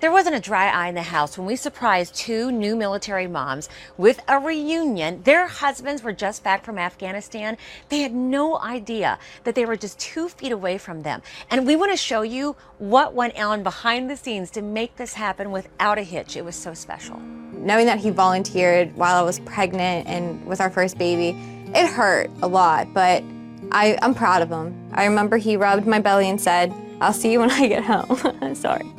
There wasn't a dry eye in the house when we surprised two new military moms with a reunion. Their husbands were just back from Afghanistan. They had no idea that they were just 2 feet away from them. And we want to show you what went on behind the scenes to make this happen without a hitch. It was so special. Knowing that he volunteered while I was pregnant and with our first baby, it hurt a lot, but I'm proud of him. I remember he rubbed my belly and said, "I'll see you when I get home." Sorry.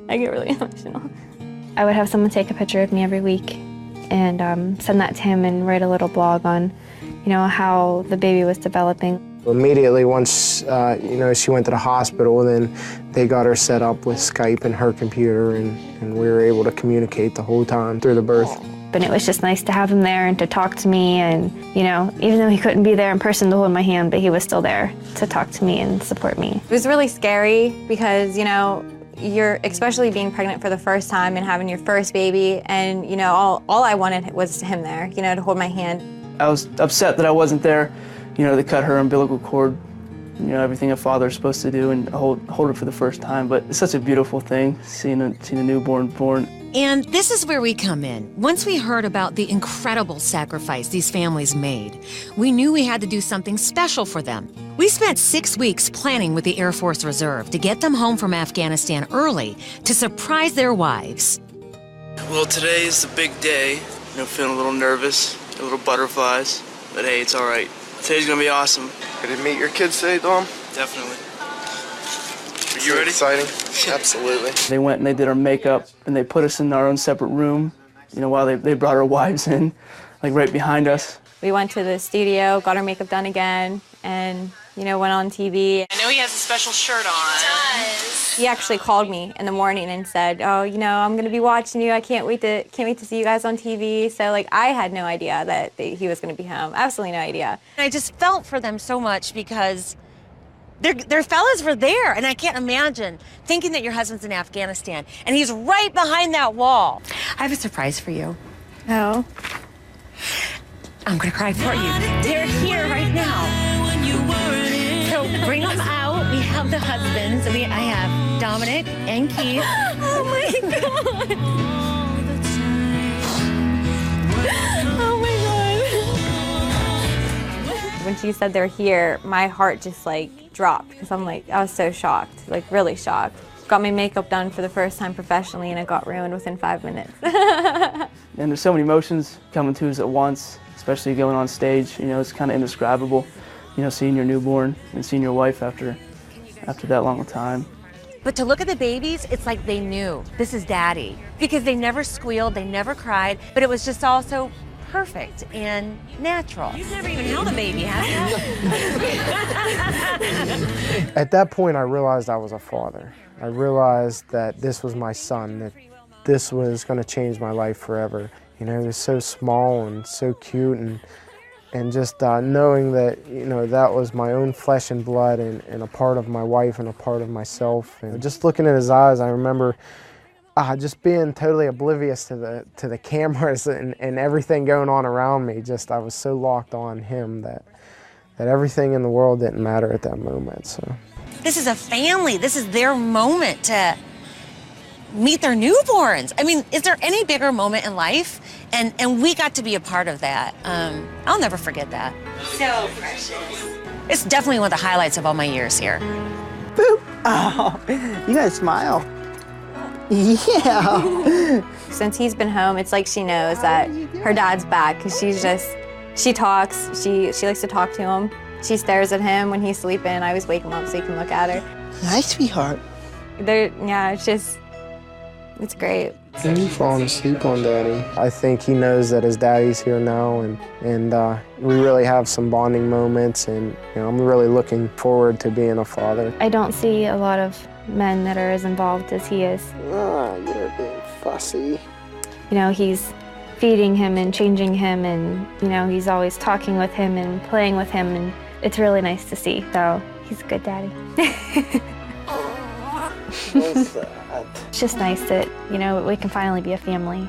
I get really emotional. I would have someone take a picture of me every week and send that to him and write a little blog on, how the baby was developing. Immediately once, she went to the hospital, then they got her set up with Skype and her computer, and we were able to communicate the whole time through the birth. And it was just nice to have him there and to talk to me, and even though he couldn't be there in person to hold my hand, but he was still there to talk to me and support me. It was really scary because, you're especially being pregnant for the first time and having your first baby, and all I wanted was him there, to hold my hand. I was upset that I wasn't there, to cut her umbilical cord, everything a father's supposed to do and hold her for the first time. But it's such a beautiful thing, seeing a newborn born. And this is where we come in. Once we heard about the incredible sacrifice these families made, we knew we had to do something special for them. We spent 6 weeks planning with the Air Force Reserve to get them home from Afghanistan early to surprise their wives. Well, today is the big day. Feeling a little nervous, a little butterflies, but hey, it's all right. Today's gonna be awesome. Ready to meet your kids today, Dom? Definitely. Are you ready? Exciting. Absolutely. They went and they did our makeup, and they put us in our own separate room, while they brought our wives in, like right behind us. We went to the studio, got our makeup done again, and, went on TV. I know he has a special shirt on. He does. He actually called me in the morning and said, "Oh, I'm gonna be watching you. I can't wait to see you guys on TV." So, I had no idea that he was gonna be home. Absolutely no idea. I just felt for them so much because their fellas were there, and I can't imagine thinking that your husband's in Afghanistan and he's right behind that wall. I have a surprise for you. Oh. I'm gonna cry for you. They're here right now. So bring them out. We have the husbands. I have Dominic and Keith. Oh my God. Oh my God. When she said they're here, my heart just dropped because I was so shocked, really shocked. Got my makeup done for the first time professionally, and it got ruined within 5 minutes. And there's so many emotions coming to us at once, especially going on stage. It's kind of indescribable, seeing your newborn and seeing your wife after that long a time. But to look at the babies, it's like they knew this is Daddy, because they never squealed, they never cried, but it was just all so perfect and natural. You've never even held a baby, have you? At that point, I realized I was a father. I realized that this was my son, that this was going to change my life forever. He was so small and so cute, and just knowing that, that was my own flesh and blood and a part of my wife and a part of myself. And just looking at his eyes, I remember just being totally oblivious to the cameras and everything going on around me. I was so locked on him that everything in the world didn't matter at that moment. So this is a family. This is their moment to meet their newborns. Is there any bigger moment in life? And we got to be a part of that. I'll never forget that. So precious. It's definitely one of the highlights of all my years here. Boop. Oh, you gotta smile. Yeah. Since he's been home, it's like she knows that her dad's back, because she talks, she likes to talk to him. She stares at him when he's sleeping. I always wake him up so he can look at her. Hi, sweetheart. It's great. He's falling asleep on Daddy. I think he knows that his daddy's here now, and we really have some bonding moments, and I'm really looking forward to being a father. I don't see a lot of men that are as involved as he is. You're being fussy. He's feeding him and changing him, and he's always talking with him and playing with him, and it's really nice to see. So he's a good daddy. What's that? It's just nice that, we can finally be a family.